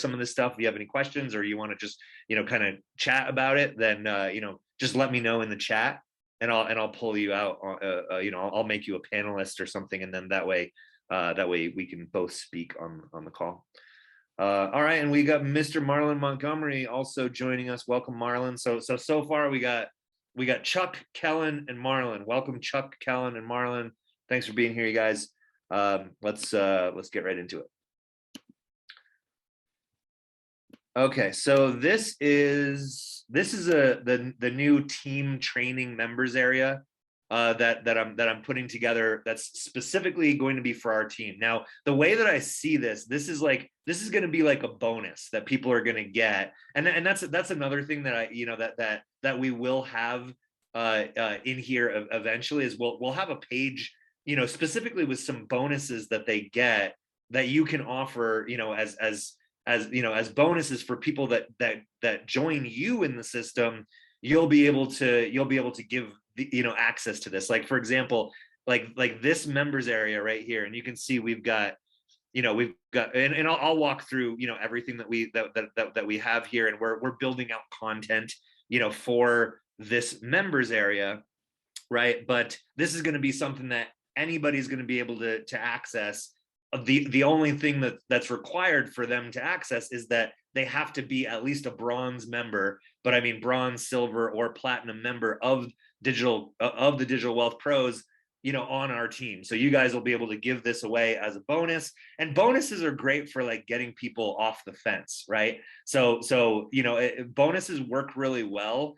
some of this stuff, if you have any questions or you want to just, kind of chat about it, then, just let me know in the chat and I'll pull you out. I'll make you a panelist or something. And then that way we can both speak on the call. All right. And we got Mr. Marlon Montgomery also joining us. Welcome, Marlon. So far we got Chuck, Kellen, and Marlon. Welcome, Chuck, Kellen, and Marlon. Thanks for being here, you guys. Let's get right into it. Okay, so this is the new team training members area that I'm putting together. That's specifically going to be for our team. Now, the way that I see this is going to be like a bonus that people are going to get, and that's another thing that that we will have in here eventually is we'll have a page, specifically with some bonuses that they get that you can offer, as bonuses for people that join you in the system. You'll be able to give access to this. Like, for example, like this members area right here, and you can see we've got and I'll walk through everything that we have here, and we're building out content for this members area, right? But this is going to be something that anybody's going to be able to access. The only thing that's required for them to access is that they have to be at least a bronze member, but I mean bronze, silver, or platinum member of the Digital Wealth Pros, on our team. So you guys will be able to give this away as a bonus, and bonuses are great for like getting people off the fence, right? So bonuses work really well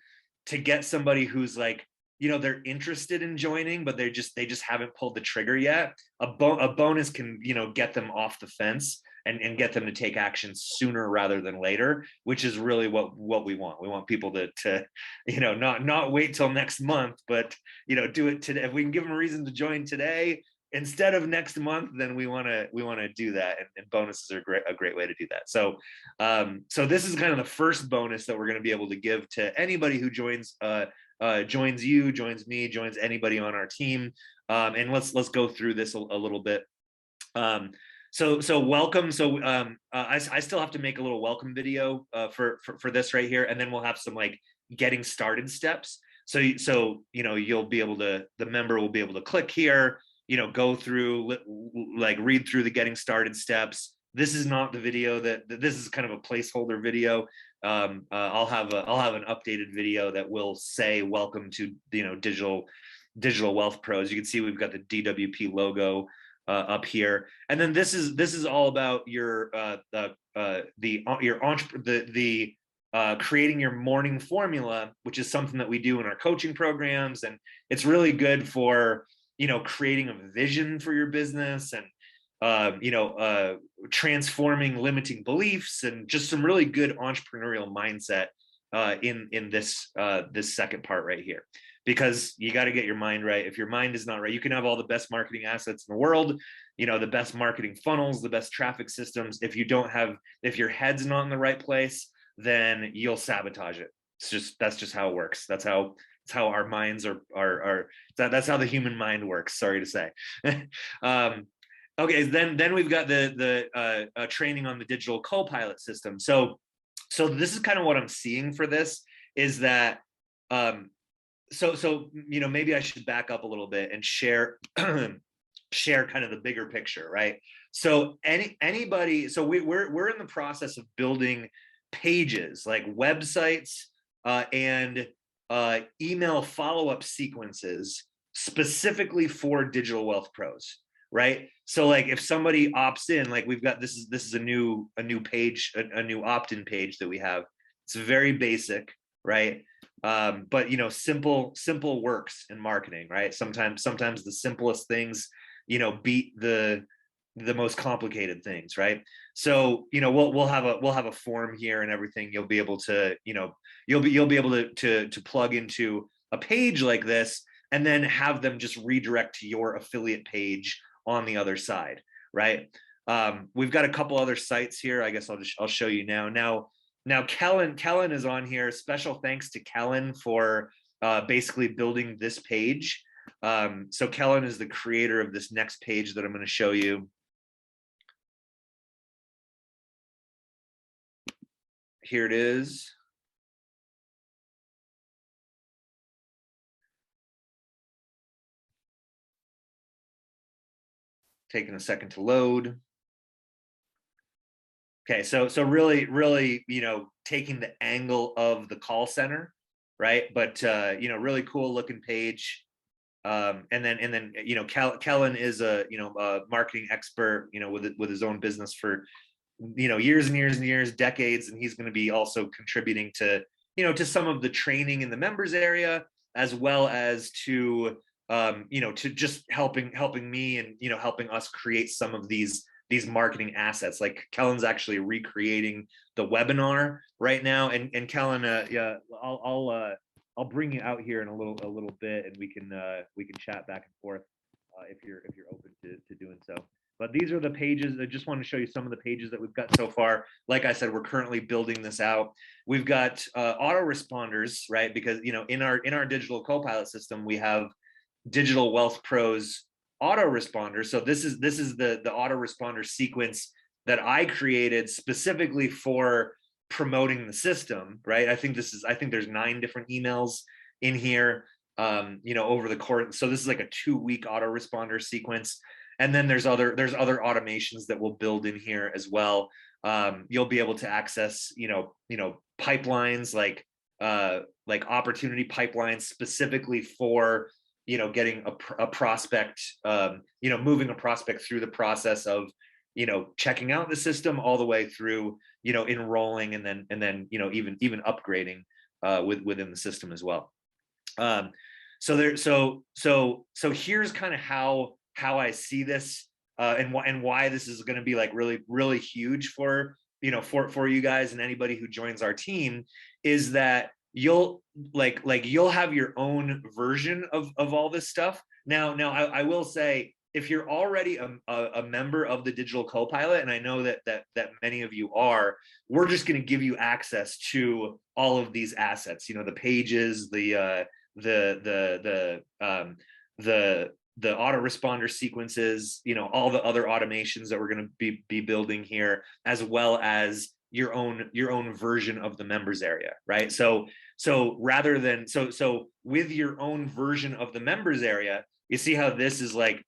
to get somebody who's like, they're interested in joining, but they just haven't pulled the trigger yet. A bonus can, get them off the fence and get them to take action sooner rather than later, which is really what we want. We want people to not wait till next month, but, do it today. If we can give them a reason to join today instead of next month, then we want to do that. And bonuses are a great way to do that. So this is kind of the first bonus that we're going to be able to give to anybody who joins you, joins me, joins anybody on our team. And let's go through this a little bit. So welcome. So I still have to make a little welcome video for this right here, and then we'll have some like getting started steps. So you'll be able to, the member will be able to click here, go through, like read through the getting started steps. This is not the video this is kind of a placeholder video. I'll have an updated video that will say welcome to Digital Wealth Pros. You can see we've got the DWP logo up here, and then this is all about your creating your morning formula, which is something that we do in our coaching programs, and it's really good for creating a vision for your business and transforming limiting beliefs, and just some really good entrepreneurial mindset in this second part right here, because you got to get your mind right. If your mind is not right, you can have all the best marketing assets in the world, the best marketing funnels, the best traffic systems. If your head's not in the right place, then you'll sabotage it. That's just how it works. That's how our minds are. That's how the human mind works. Sorry to say. Okay, then we've got the training on the digital co-pilot system. So this is kind of what I'm seeing for this is that maybe I should back up a little bit and share kind of the bigger picture, right? So anybody, so we're in the process of building pages like websites and email follow-up sequences specifically for Digital Wealth Pros. Right. So like if somebody opts in, like we've got, this is a new page, a new opt-in page that we have. It's very basic, right? But simple works in marketing, right? Sometimes the simplest things, beat the most complicated things, right? So we'll have a form here and everything. You'll be able to, you'll be able to plug into a page like this, and then have them just redirect to your affiliate page on the other side, right? We've got a couple other sites here. I guess I'll show you now. Now Kellen is on here. Special thanks to Kellen for basically building this page. So Kellen is the creator of this next page that I'm going to show you. here it is. Taking a second to load. Okay, so really, taking the angle of the call center, right? But really cool looking page. And then Kellen is a marketing expert, with his own business for years and years and years, decades, and he's going to be also contributing to to some of the training in the members area, as well as to to just helping me and helping us create some of these marketing assets. Like Kellen's actually recreating the webinar right now, and Kellen, yeah, I'll bring you out here in a little bit, and we can chat back and forth if you're open to doing so. But these are the pages. I just want to show you some of the pages that we've got so far. Like I said, we're currently building this out. We've got autoresponders, right? Because in our digital co-pilot system, we have Digital Wealth Pro's autoresponder. So this is the autoresponder sequence that I created specifically for promoting the system, right? I think there's 9 different emails in here, over the course. So this is like a 2-week autoresponder sequence. And then there's other automations that we'll build in here as well. You'll be able to access, pipelines like opportunity pipelines specifically for, getting a prospect, moving a prospect through the process of, checking out the system all the way through, enrolling and then even upgrading within the system as well. So here's kind of how I see this, and why this is going to be like really huge for for you guys and anybody who joins our team, is that you'll have your own version of all this stuff. Now I will say, if you're already a member of the Digital Copilot, and I know that many of you are, we're just going to give you access to all of these assets. The pages, the autoresponder sequences, all the other automations that we're going to be building here, as well as your own version of the members area, right? So rather than with your own version of the members area, you see how this is like,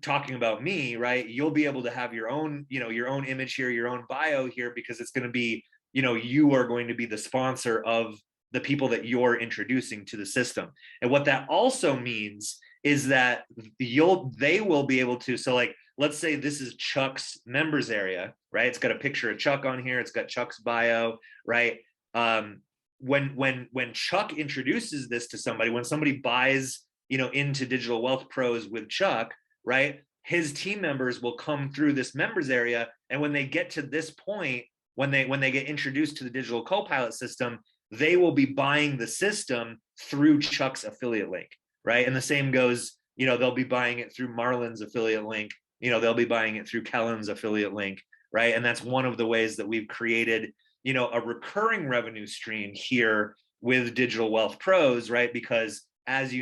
talking about me, right? You'll be able to have your own, your own image here, your own bio here, because it's going to be, you are going to be the sponsor of the people that you're introducing to the system. And what that also means is that they will be able to, so like, let's say this is Chuck's members area, right? It's got a picture of Chuck on here. It's got Chuck's bio, right? When Chuck introduces this to somebody, when somebody buys, into Digital Wealth Pros with Chuck, right? His team members will come through this members area. And when they get to this point, when they get introduced to the Digital Copilot system, they will be buying the system through Chuck's affiliate link, right? And the same goes, they'll be buying it through Marlon's affiliate link. They'll be buying it through Kellen's affiliate link, right? And that's one of the ways that we've created, a recurring revenue stream here with Digital Wealth Pros, right? Because as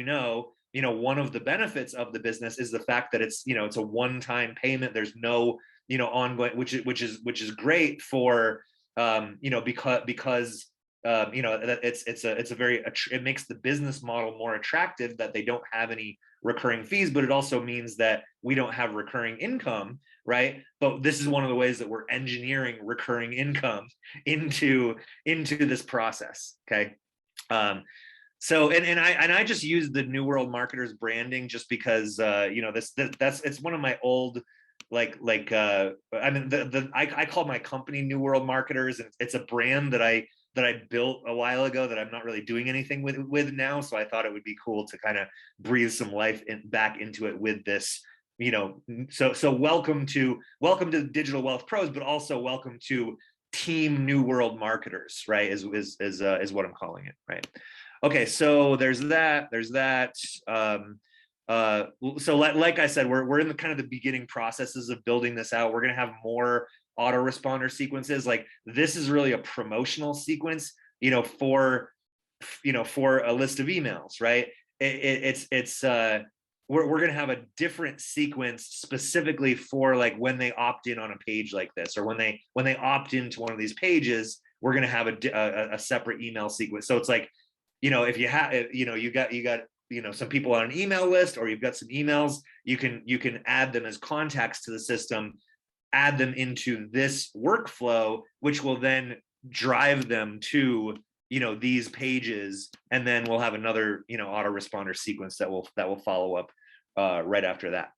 one of the benefits of the business is the fact that it's a one-time payment. There's no ongoing, which is great for because it makes the business model more attractive, that they don't have any recurring fees, but it also means that we don't have recurring income, right? But this is one of the ways that we're engineering recurring income into this process. Okay. So I just use the New World Marketers branding just because it's one of my old I call my company New World Marketers, and it's a brand that I built a while ago that I'm not really doing anything with now. So I thought it would be cool to kind of breathe some life back into it with this. So welcome to Digital Wealth Pros, but also welcome to Team New World Marketers, right? Is what I'm calling it, right? Okay, so there's that. So like I said, we're in the kind of the beginning processes of building this out. We're going to have more autoresponder sequences. Like, this is really a promotional sequence, for a list of emails, right? we're going to have a different sequence specifically for like when they opt in on a page like this, or when they opt into one of these pages, we're going to have a separate email sequence. So it's like, if you have, you got some people on an email list, or you've got some emails, you can add them as contacts to the system, add them into this workflow, which will then drive them to these pages, and then we'll have another autoresponder sequence that will follow up right after that.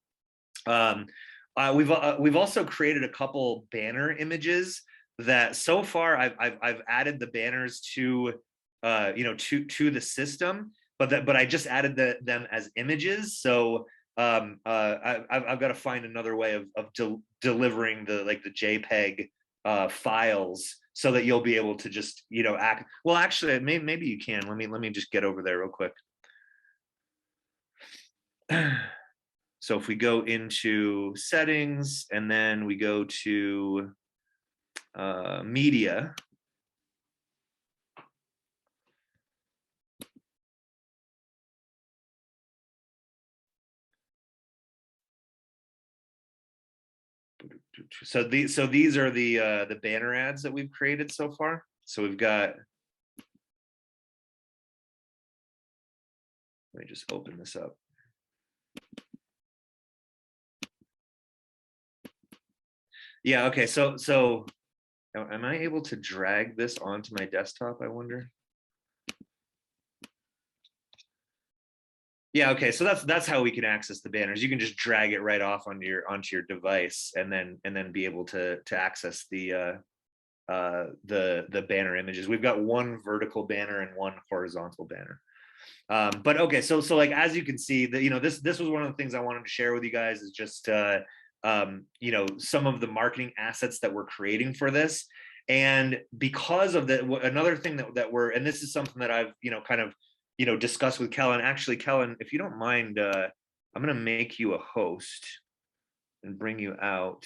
We've also created a couple banner images that so far I've added the banners to the system, but I just added them as images. So I've got to find another way of delivering the JPEG files, so that you'll be able to just act. Well, actually, maybe you can. Let me just get over there real quick. So if we go into settings, and then we go to media. So these are the banner ads that we've created so far. So we've got, let me just open this up. Yeah, okay, so am I able to drag this onto my desktop, I wonder? Yeah, okay, so that's how we can access the banners. You can just drag it right off onto your device, and then be able to access the banner images. We've got one vertical banner and one horizontal banner. But okay, so like, as you can see, that this was one of the things I wanted to share with you guys, is just some of the marketing assets that we're creating for this. And because of another thing that we're, and this is something that I've kind of discussed with Kellen. Actually, Kellen, if you don't mind, I'm going to make you a host and bring you out.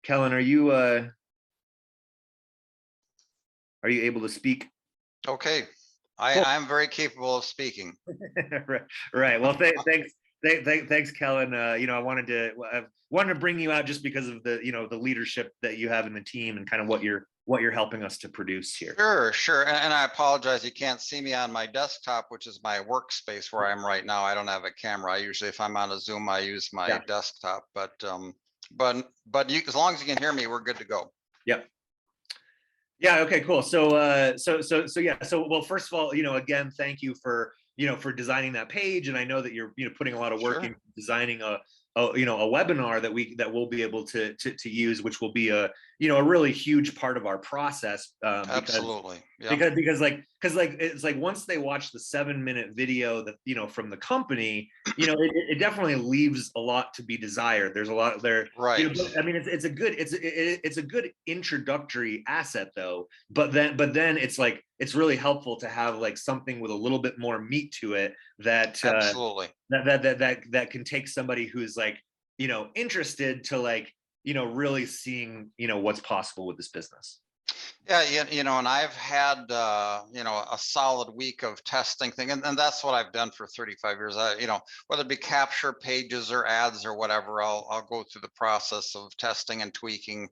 Kellen, are you able to speak? Okay, I'm very capable of speaking. Right. Well, thanks, Kellen. I wanted to bring you out just because of the leadership that you have in the team, and kind of what you're helping us to produce here. Sure. And I apologize, you can't see me on my desktop, which is my workspace where I'm right now. I don't have a camera. Usually, if I'm on a Zoom, I use my desktop. But as long as you can hear me, we're good to go. Yep. Yeah. Okay. Cool. So yeah. So, well, first of all, again, thank you for designing that page, and I know that you're putting a lot of work into designing a webinar that we'll be able to use, which will be a really huge part of our process. Absolutely. Because it's like, once they watch the 7-minute video that from the company, it definitely leaves a lot to be desired. There's a lot there, right? I mean, it's a good introductory asset, though. But then it's really helpful to have like something with a little bit more meat to it, that absolutely that can take somebody who's like interested to really seeing what's possible with this business. Yeah, and I've had a solid week of testing thing, and that's what I've done for 35 years. Whether it be capture pages or ads or whatever, I'll go through the process of testing and tweaking.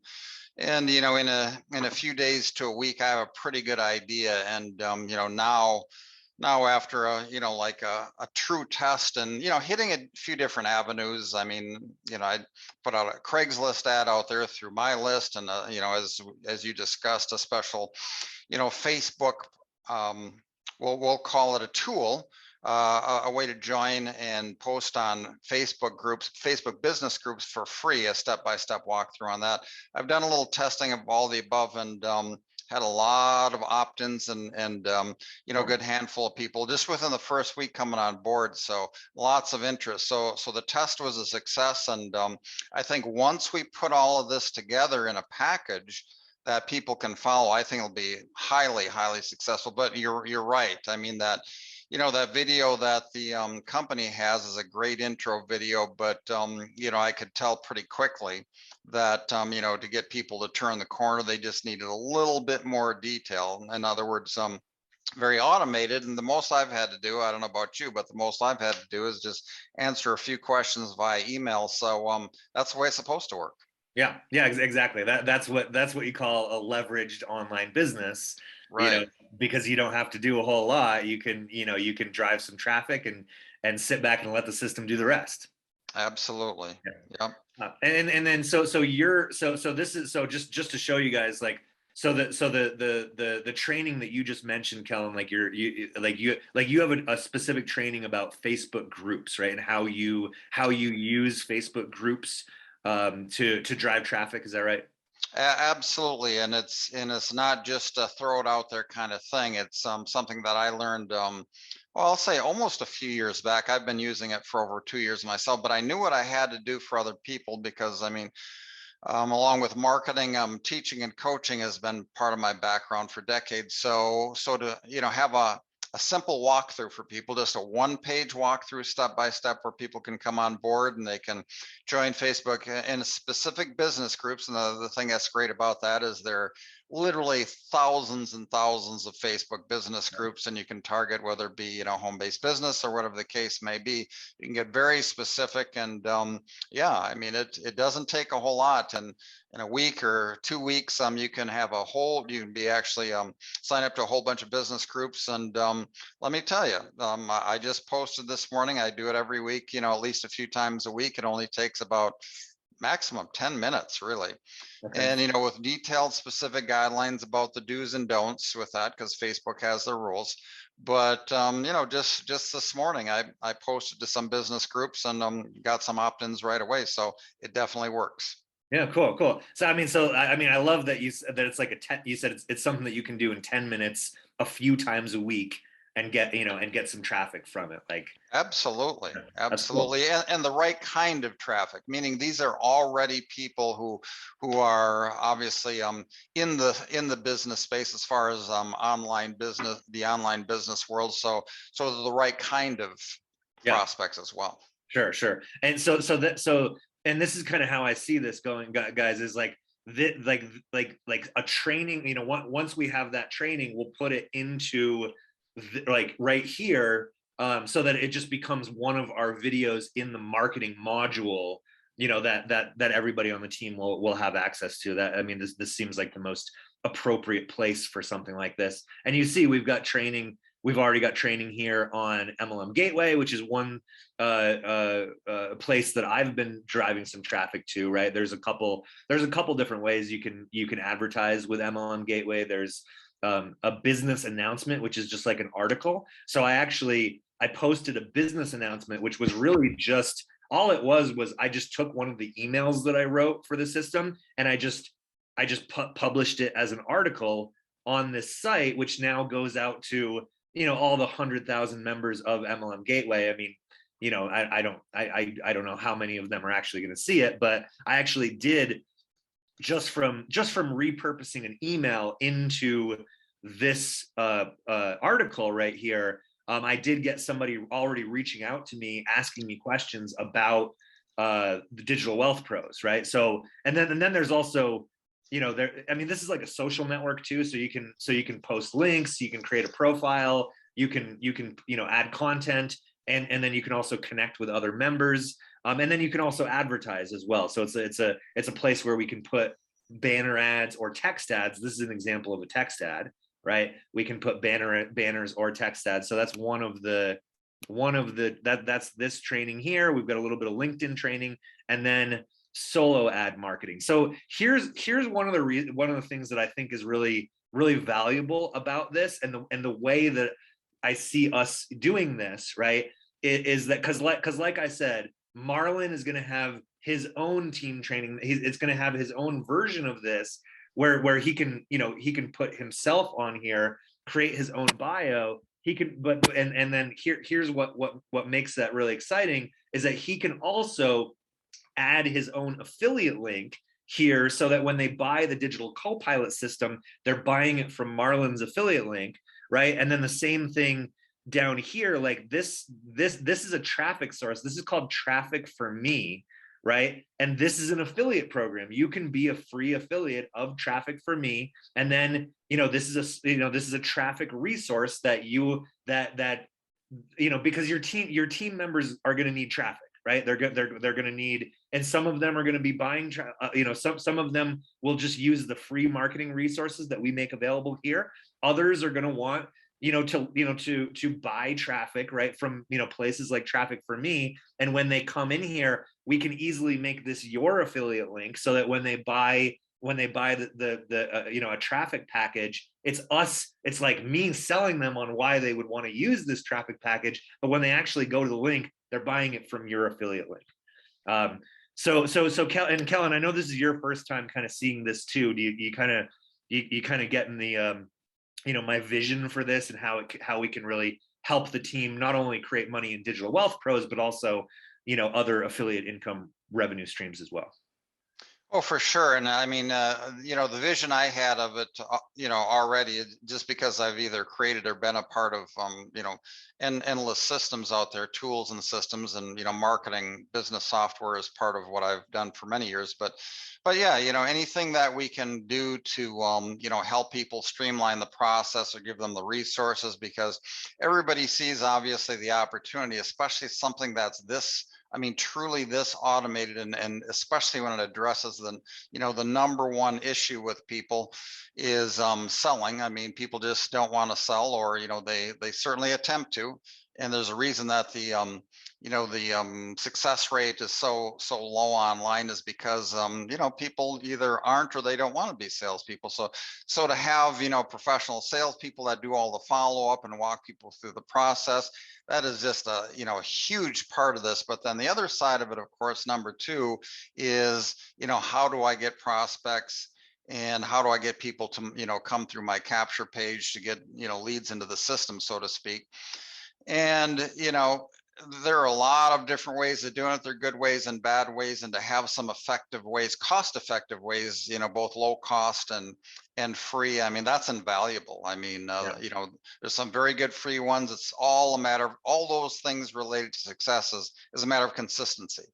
And in a few days to a week, I have a pretty good idea. And now after a true test, and hitting a few different avenues. I mean, I put out a Craigslist ad out there through my list, and as you discussed, a special Facebook, we'll call it a tool, a way to join and post on Facebook business groups for free, a step-by-step walkthrough on that. I've done a little testing of all the above, and had a lot of opt-ins, and good handful of people just within the first week coming on board. So lots of interest. So the test was a success. And I think once we put all of this together in a package that people can follow, I think it'll be highly, highly successful. But you're right. I mean, that video that the company has is a great intro video, but I could tell pretty quickly that to get people to turn the corner, they just needed a little bit more detail. In other words, very automated. And the most I've had to do, I don't know about you, but the most I've had to do is just answer a few questions via email. So that's the way it's supposed to work. Yeah, yeah, exactly. That's what you call a leveraged online business, you know, Right. because you don't have to do a whole lot. You can drive some traffic and sit back and let the system do the rest. Absolutely. Yeah. Yep. And then so you're so this is so just to show you guys like the training that you just mentioned, Kellen, like you have a specific training about Facebook groups, right? And how you use Facebook groups to drive traffic. Is that right? Absolutely, and it's not just a throw it out there kind of thing. It's something that I learned. Well, I'll say almost a few years back. I've been using it for over 2 years myself, but I knew what I had to do for other people because I mean, along with marketing, teaching and coaching has been part of my background for decades. So to have a simple walkthrough for people, just a one-page walkthrough, step by step, where people can come on board and they can join Facebook in specific business groups. And the thing that's great about that is there are literally thousands and thousands of Facebook business groups, and you can target whether it be home-based business or whatever the case may be. You can get very specific, and yeah, I mean, it doesn't take a whole lot, and in a week or 2 weeks, you can have you can be actually sign up to a whole bunch of business groups. And let me tell you, I just posted this morning. I do it every week, at least a few times a week. It only takes about maximum 10 minutes, really. Okay. And with detailed specific guidelines about the do's and don'ts with that, because Facebook has their rules. But just this morning, I posted to some business groups and got some opt-ins right away. So it definitely works. Yeah, cool. So I mean, I love that you said that it's like you said it's something that you can do in 10 minutes a few times a week and get some traffic from it. Like, Absolutely, that's cool. absolutely, and the right kind of traffic. Meaning, these are already people who are obviously in the business space as far as online business, the online business world. So the right kind of Yeah. prospects as well. Sure. And and this is kind of how I see this going, guys, is like like a training, once we have that training, we'll put it into like right here, so that it just becomes one of our videos in the marketing module, that everybody on the team will have access to. That, I mean, this seems like the most appropriate place for something like this. And you see, we've already got training here on MLM Gateway, which is one place that I've been driving some traffic to. Right, there's a couple different ways you can advertise with MLM Gateway. There's a business announcement, which is just like an article. So I posted a business announcement, which was really just all it was I just took one of the emails that I wrote for the system, and I just published it as an article on this site, which now goes out to all the 100,000 members of MLM Gateway. I mean, I don't know how many of them are actually going to see it, but I actually did, just from repurposing an email into this article right here. I did get somebody already reaching out to me, asking me questions about the digital wealth pros, right? So and then there's also, there, I mean, this is like a social network too, so you can post links, you can create a profile, you can add content, and then you can also connect with other members, and then you can also advertise as well. So it's a place where we can put banner ads or text ads. This is an example of a text ad, right? We can put banners or text ads. So that's that's this training here. We've got a little bit of LinkedIn training, and then solo ad marketing. So here's one of the things that I think is really valuable about this, and the way that I see us doing this, right, is that because like I said, Marlon is going to have his own team training. It's going to have his own version of this, where he can he can put himself on here, create his own bio. He can, but and then here's what makes that really exciting is that he can also add his own affiliate link here, so that when they buy the digital co-pilot system, they're buying it from Marlon's affiliate link, right? And then the same thing down here, like this is a traffic source. This is called traffic for me, right? And this is an affiliate program. You can be a free affiliate of Traffic for Me. And then, this is a traffic resource that because your team members are going to need traffic, right? They're going to need, and some of them are going to be buying, some of them will just use the free marketing resources that we make available here. Others are going to want, to buy traffic, right, from, places like Traffic for Me. And when they come in here, we can easily make this your affiliate link so that when they buy a traffic package, it's like me selling them on why they would want to use this traffic package, but when they actually go to the link, they're buying it from your affiliate link. Kellen, I know this is your first time kind of seeing this too. Do you kind of getting the my vision for this and how we can really help the team not only create money in Digital Wealth Pros, but also other affiliate income revenue streams as well? Oh, for sure. And I mean, the vision I had of it, already, just because I've either created or been a part of, endless systems out there, tools and systems, and, marketing business software is part of what I've done for many years. But yeah, anything that we can do to, help people streamline the process or give them the resources, because everybody sees obviously the opportunity, especially something that's truly this automated, and especially when it addresses the number one issue with people is selling. I mean, people just don't want to sell, or they certainly attempt to, and there's a reason that the success rate is so low online, is because people either aren't or they don't want to be salespeople. So to have professional salespeople that do all the follow up and walk people through the process, that is just a huge part of this. But then the other side of it, of course, number two is how do I get prospects, and how do I get people to come through my capture page to get leads into the system, so to speak. And there are a lot of different ways of doing it. There are good ways and bad ways, and to have some effective ways, cost-effective ways, both low cost and free. I mean, that's invaluable. I mean, there's some very good free ones. It's all a matter of all those things related to success is a matter of consistency.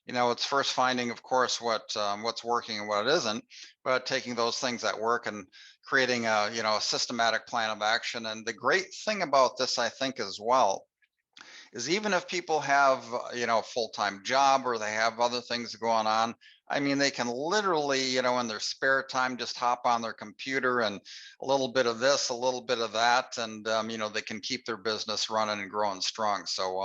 It's first finding, of course, what's working and what it isn't, but taking those things that work and creating a systematic plan of action. And the great thing about this, I think, as well, is even if people have a full-time job or they have other things going on, I mean, they can literally in their spare time just hop on their computer and a little bit of this, a little bit of that, and they can keep their business running and growing strong. So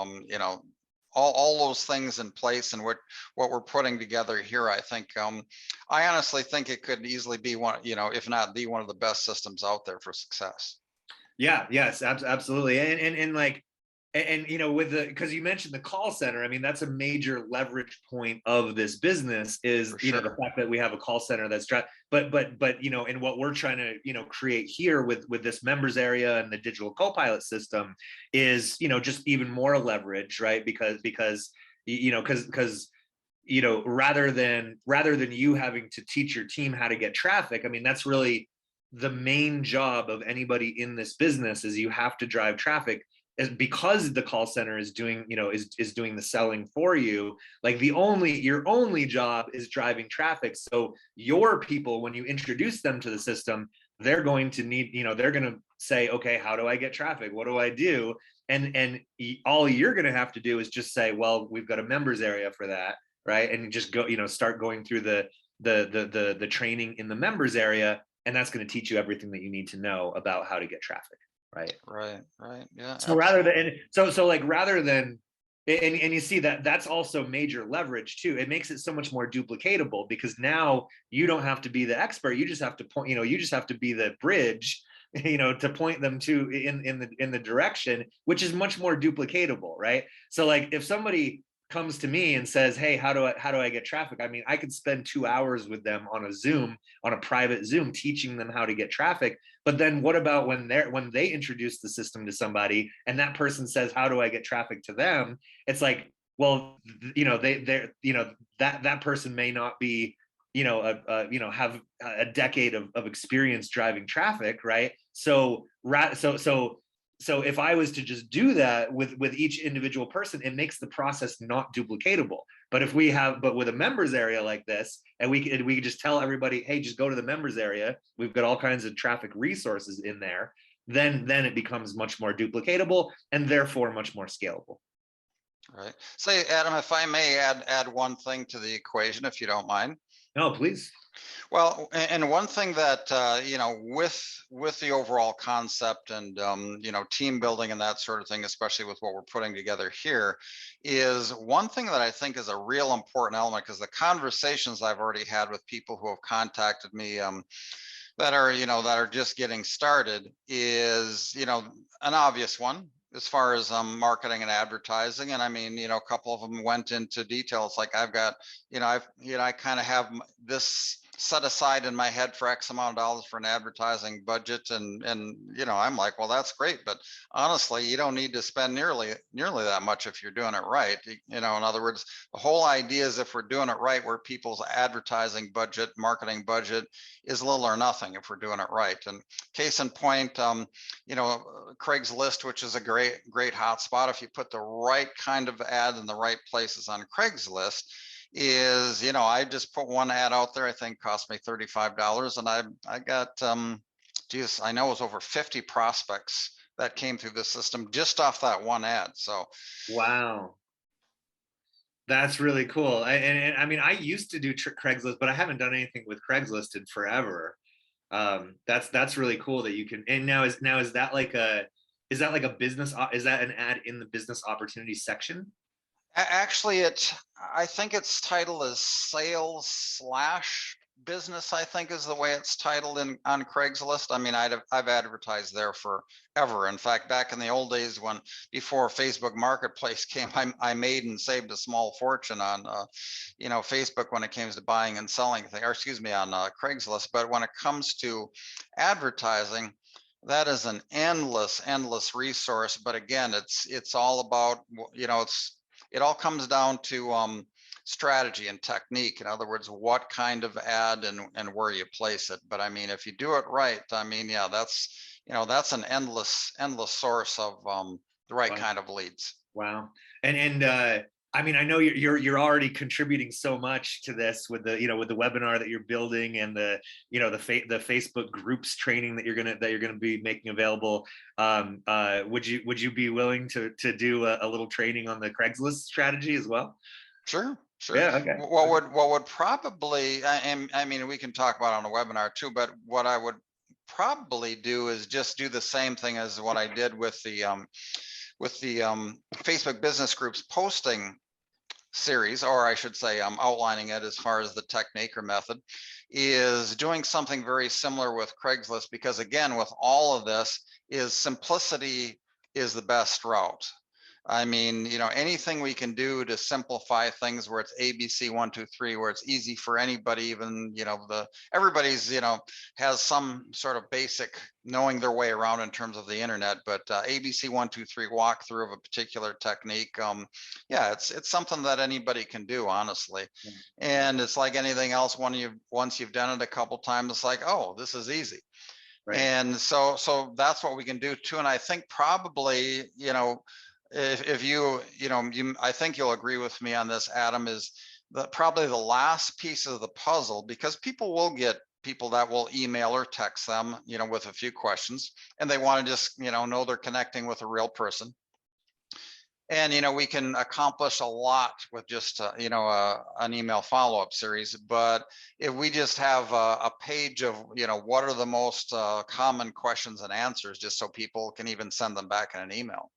all those things in place, and what we're putting together here, I think I honestly think it could easily be one, if not the one of the best systems out there for success. Yeah, yes, absolutely. And like, and with because you mentioned the call center, I mean, that's a major leverage point of this business is Sure. the fact that we have a call center that's but and what we're trying to create here with this members area and the digital co-pilot system is just even more leverage, right? Because rather than you having to teach your team how to get traffic, I mean, that's really the main job of anybody in this business, is you have to drive traffic. Because the call center is doing is doing the selling for you, like your only job is driving traffic. So your people, when you introduce them to the system, they're going to need, they're going to say, okay, how do I get traffic? What do I do? And all you're going to have to do is just say, well, we've got a members area for that, right? And just go, start going through the training in the members area, and that's going to teach you everything that you need to know about how to get traffic. Right. Yeah. So rather than and you see that's also major leverage too. It makes it so much more duplicatable, because now you don't have to be the expert. You just have to point, you just have to be the bridge, to point them to in the direction, which is much more duplicatable, right? So like if somebody comes to me and says, hey, how do I get traffic? I mean, I could spend 2 hours with them on a private Zoom, teaching them how to get traffic. But then what about when they introduce the system to somebody and that person says, how do I get traffic to them? It's like, well, that person may not be, have a decade of experience driving traffic, right? So so if I was to just do that with each individual person, it makes the process not duplicatable. But if we have, but with a members area like this, and we could just tell everybody, hey, just go to the members area. We've got all kinds of traffic resources in there. Then it becomes much more duplicatable and therefore much more scalable. Right. Say, Adam, if I may add one thing to the equation, if you don't mind. No, please. Well, and one thing that you know, with the overall concept and you know, team building and that sort of thing, especially with what we're putting together here, is one thing that I think is a real important element, because the conversations I've already had with people who have contacted me that are, you know, that are just getting started is, you know, an obvious one as far as marketing and advertising. And I mean, you know, a couple of them went into details like I've got, you know, I kind of have this set aside in my head for X amount of dollars for an advertising budget. And, you know, I'm like, well, that's great. But honestly, you don't need to spend nearly that much if you're doing it right. You know, in other words, the whole idea is if we're doing it right, where people's advertising budget, marketing budget is little or nothing if we're doing it right. And case in point, you know, Craigslist, which is a great hotspot. If you put the right kind of ad in the right places on Craigslist, is, you know, I just put one ad out there, I think cost me $35, and I got geez, I know it was over 50 prospects that came through the system just off that one ad. So Wow. That's really cool. And I mean, I used to do Craigslist, but I haven't done anything with Craigslist in forever. That's really cool that you can. And now is that like a business? Is that an ad in the business opportunity section? Actually, I think its title is sales slash business, I think is the way it's titled on Craigslist. I mean, I've advertised there forever. In fact, back in the old days when before Facebook Marketplace came, I made and saved a small fortune on, you know, Facebook when it came to buying and selling things, or excuse me, on Craigslist. But when it comes to advertising, that is an endless resource. But again, it's all about, you know, it all comes down to strategy and technique. In other words, what kind of ad and where you place it. But I mean, if you do it right, I mean, yeah, that's, you know, that's an endless source of the right Wow. kind of leads. Wow. And I mean, I know you're already contributing so much to this with the, you know, with the webinar that you're building and the, you know, the Facebook groups training that you're gonna be making available. Would you be willing to do a little training on the Craigslist strategy as well? Sure. Sure. Yeah. Okay. What would probably, I mean, we can talk about it on a webinar too, but what I would probably do is just do the same thing as what I did with the Facebook business groups posting series, or I should say I'm outlining it as far as the technique or method, is doing something very similar with Craigslist, because again, with all of this, is simplicity is the best route. I mean, you know, anything we can do to simplify things where it's ABC 1, 2, 3, where it's easy for anybody, even, you know, everybody's, you know, has some sort of basic knowing their way around in terms of the internet, but ABC 1, 2, 3 walkthrough of a particular technique. Yeah, it's something that anybody can do, honestly. And it's like anything else, once you've done it a couple times, it's like, oh, this is easy. Right. And so that's what we can do too. And I think probably, you know, if you know, I think you'll agree with me on this, Adam, is that probably the last piece of the puzzle, because people will get people that will email or text them, you know, with a few questions, and they want to just, you know they're connecting with a real person. And, you know, we can accomplish a lot with just, you know, an email follow-up series. But if we just have a page of, you know, what are the most common questions and answers, just so people can even send them back in an email.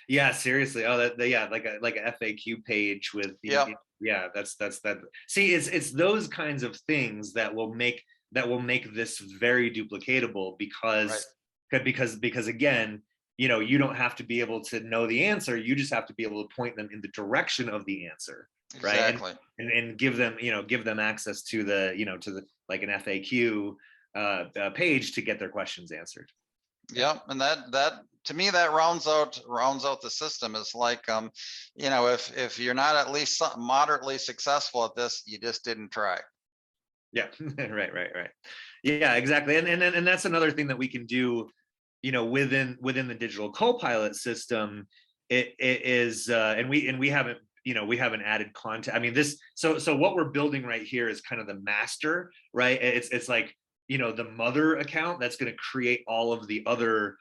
Yeah, seriously. Oh, yeah, like a FAQ page with, yeah, that's that. See, it's those kinds of things that will make this very duplicatable, because right. because again, you know, you don't have to be able to know the answer. You just have to be able to point them in the direction of the answer, exactly. right? And give them, you know, give them access to the, you know, to the, like an FAQ page to get their questions answered. Yeah, and that to me, that rounds out the system. It's like, you know, if you're not at least moderately successful at this, you just didn't try. Yeah. Right. Yeah, exactly. And that's another thing that we can do within the digital co-pilot system, it is, and we haven't, we haven't added content. I mean, so what we're building right here is kind of the master, right? It's like, the mother account that's going to create all of the other,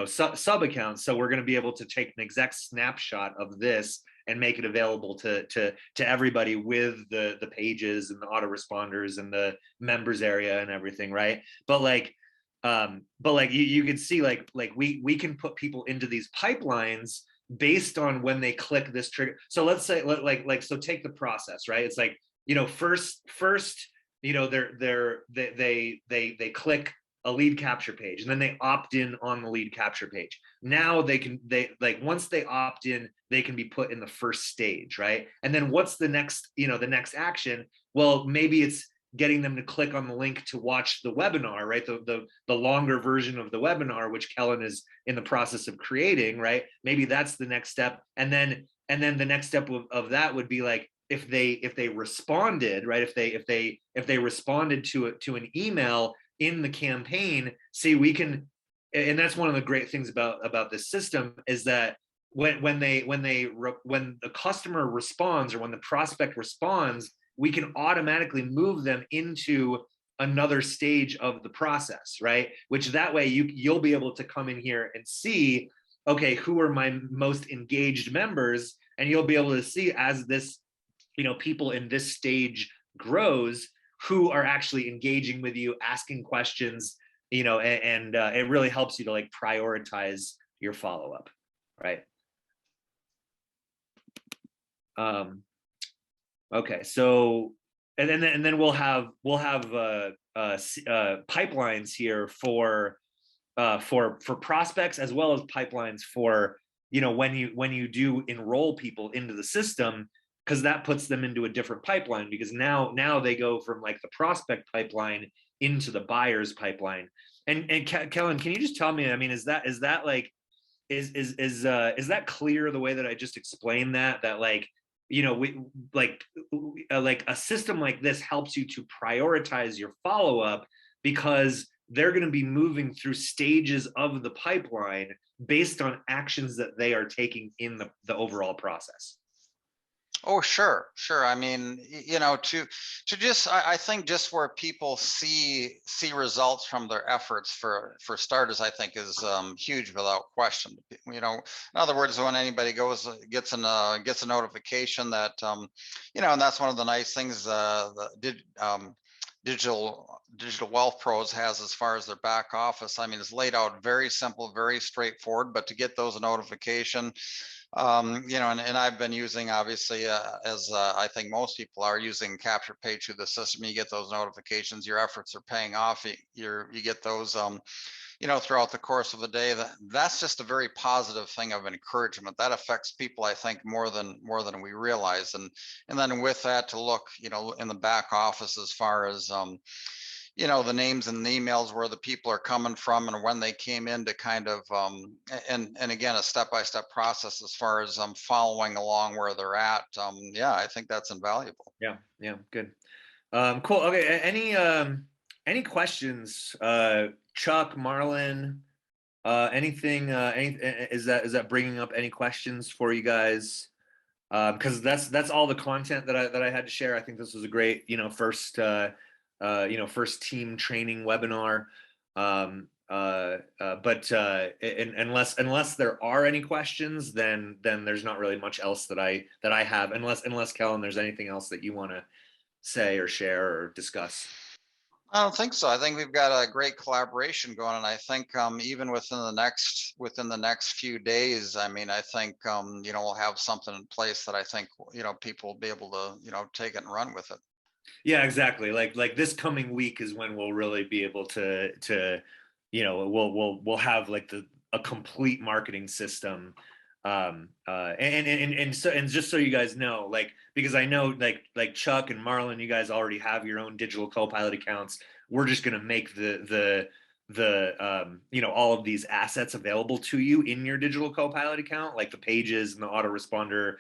sub accounts. So we're going to be able to take an exact snapshot of this and make it available to everybody with the pages and the autoresponders and the members area and everything, right? But like, you can see, like we can put people into these pipelines based on when they click this trigger. So let's say, so take the process, right? It's like, first, they click a lead capture page, and then they opt in on the lead capture page. Now once they opt in, they can be put in the first stage, right? And then what's the next, the next action? Well, maybe it's getting them to click on the link to watch the webinar, right? The longer version of the webinar, which Kellen is in the process of creating, right? Maybe that's the next step. And then the next step of that would be like, if they responded, right? If they responded to an email in the campaign, see, we can, and that's one of the great things about this system, is that when the customer responds, or when the prospect responds, we can automatically move them into another stage of the process, right? Which that way you'll be able to come in here and see, okay, who are my most engaged members, and you'll be able to see, as this, people in this stage grows, who are actually engaging with you, asking questions, and it really helps you to like prioritize your follow-up, right? Okay, so and then we'll have pipelines here for prospects, as well as pipelines for, when you do enroll people into the system, because that puts them into a different pipeline, because now they go from like the prospect pipeline into the buyer's pipeline. And Kellen, can you just tell me, I mean, is that like, is that clear, the way that I just explained that like, we like a system like this helps you to prioritize your follow-up, because they're going to be moving through stages of the pipeline based on actions that they are taking in the overall process. Oh, sure. I mean, to just, I think just where people see results from their efforts, for starters, I think is huge, without question. In other words, when anybody gets a notification that, and that's one of the nice things Digital Wealth Pros has as far as their back office. I mean, it's laid out very simple, very straightforward, but to get those notification, and I've been using, obviously, as I think most people are using capture page through the system. You get those notifications, your efforts are paying off. You get those, throughout the course of the day. That's just a very positive thing of encouragement that affects people, I think, more than we realize. And then with that, to look, in the back office, as far as, the names and the emails, where the people are coming from and when they came in, to kind of, and again, a step-by-step process as far as following along where they're at. Yeah, I think that's invaluable. Yeah, good. Cool. Okay, any questions, Chuck, Marlon, anything, is that bringing up any questions for you guys? Because that's all the content that I had to share. I think this was a great, first team training webinar. But unless there are any questions, then there's not really much else that I have, unless Kellen, there's anything else that you want to say or share or discuss. I don't think so. I think we've got a great collaboration going, and I think even within the next few days, I mean, I think we'll have something in place that I think people will be able to take it and run with it. Yeah, exactly. Like this coming week is when we'll really be able to we'll have like a complete marketing system. And just so you guys know, like, because I know like Chuck and Marlon, you guys already have your own digital co-pilot accounts. We're just going to make the all of these assets available to you in your digital co-pilot account, like the pages and the autoresponder,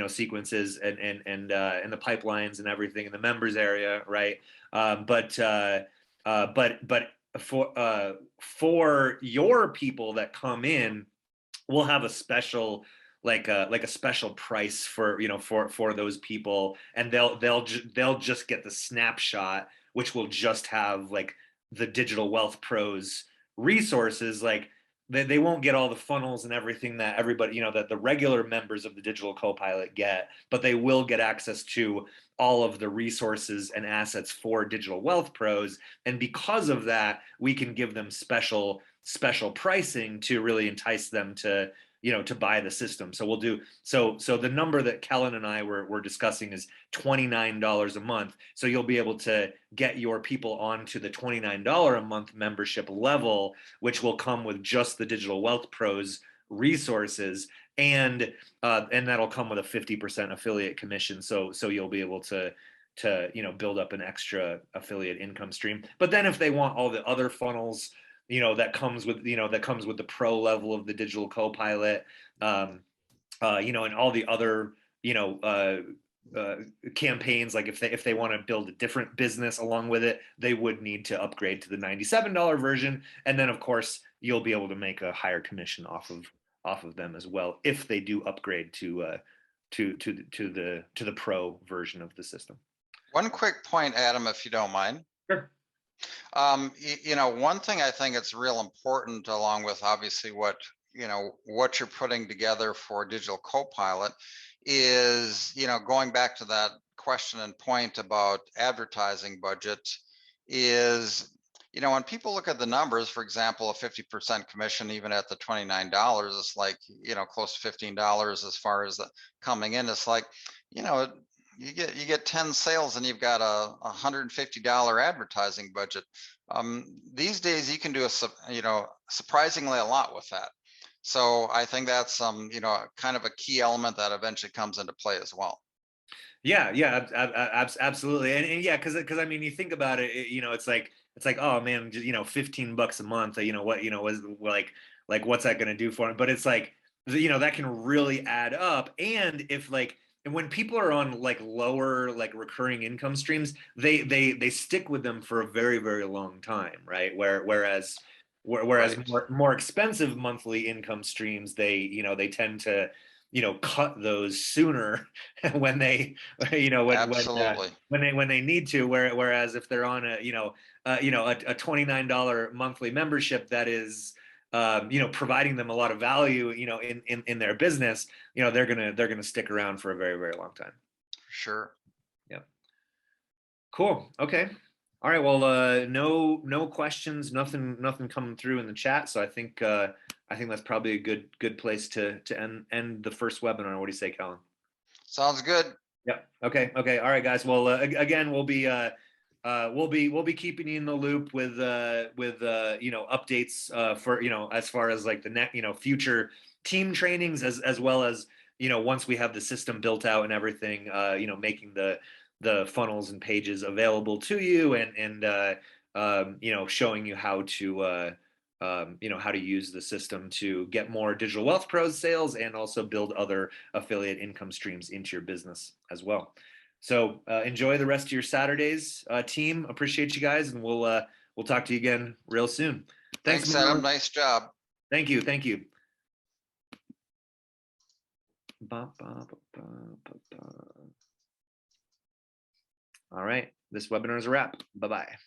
sequences and the pipelines and everything in the members area, right? But for your people that come in, we'll have a special like a special price for for those people, and they'll just get the snapshot, which will just have like the Digital Wealth Pros resources. Like they won't get all the funnels and everything that everybody, that the regular members of the Digital Copilot get, but they will get access to all of the resources and assets for Digital Wealth Pros. And because of that, we can give them special pricing to really entice them to to buy the system. So we'll do so the number that Kellen and I were discussing is $29 a month. So you'll be able to get your people onto the $29 a month membership level, which will come with just the Digital Wealth Pros resources, and that'll come with a 50% affiliate commission. So you'll be able to build up an extra affiliate income stream. But then if they want all the other funnels that comes with the pro level of the Digital Copilot, and all the other campaigns, like if they want to build a different business along with it, they would need to upgrade to the $97 version, and then of course you'll be able to make a higher commission off of them as well if they do upgrade to the pro version of the system. One quick point, Adam, if you don't mind. Sure. One thing I think it's real important, along with obviously what you're putting together for Digital Copilot, is going back to that question and point about advertising budget, is when people look at the numbers, for example, a 50% commission even at the $29, it's like close to $15 as far as the coming in. It's like you get 10 sales and you've got a $150 advertising budget. These days you can do surprisingly a lot with that. So I think that's kind of a key element that eventually comes into play as well. Yeah, absolutely. And yeah, because I mean, you think about it, it's like, oh man, $15 a month, was like what's that going to do for him? But it's like, that can really add up. And and when people are on like lower like recurring income streams, they stick with them for a very, very long time, right? Whereas Right. more expensive monthly income streams, they tend to cut those sooner when they Absolutely. when they need to. Whereas if they're on a a $29 monthly membership that is providing them a lot of value in their business, they're gonna stick around for a very, very long time. Sure. Yeah. Cool. Okay. All right. Well, no questions, nothing coming through in the chat. So I think that's probably a good place to end the first webinar. What do you say, Kellen? Sounds good. Yep. Okay. All right, guys. Well, again, we'll be keeping you in the loop with updates for as far as like the next future team trainings, as well as once we have the system built out and everything, making the funnels and pages available to you, and showing you how to how to use the system to get more Digital Wealth Pros sales and also build other affiliate income streams into your business as well. So enjoy the rest of your Saturdays, team. Appreciate you guys, and we'll talk to you again real soon. Thanks, Adam. Nice job. Thank you. All right, this webinar is a wrap. Bye-bye.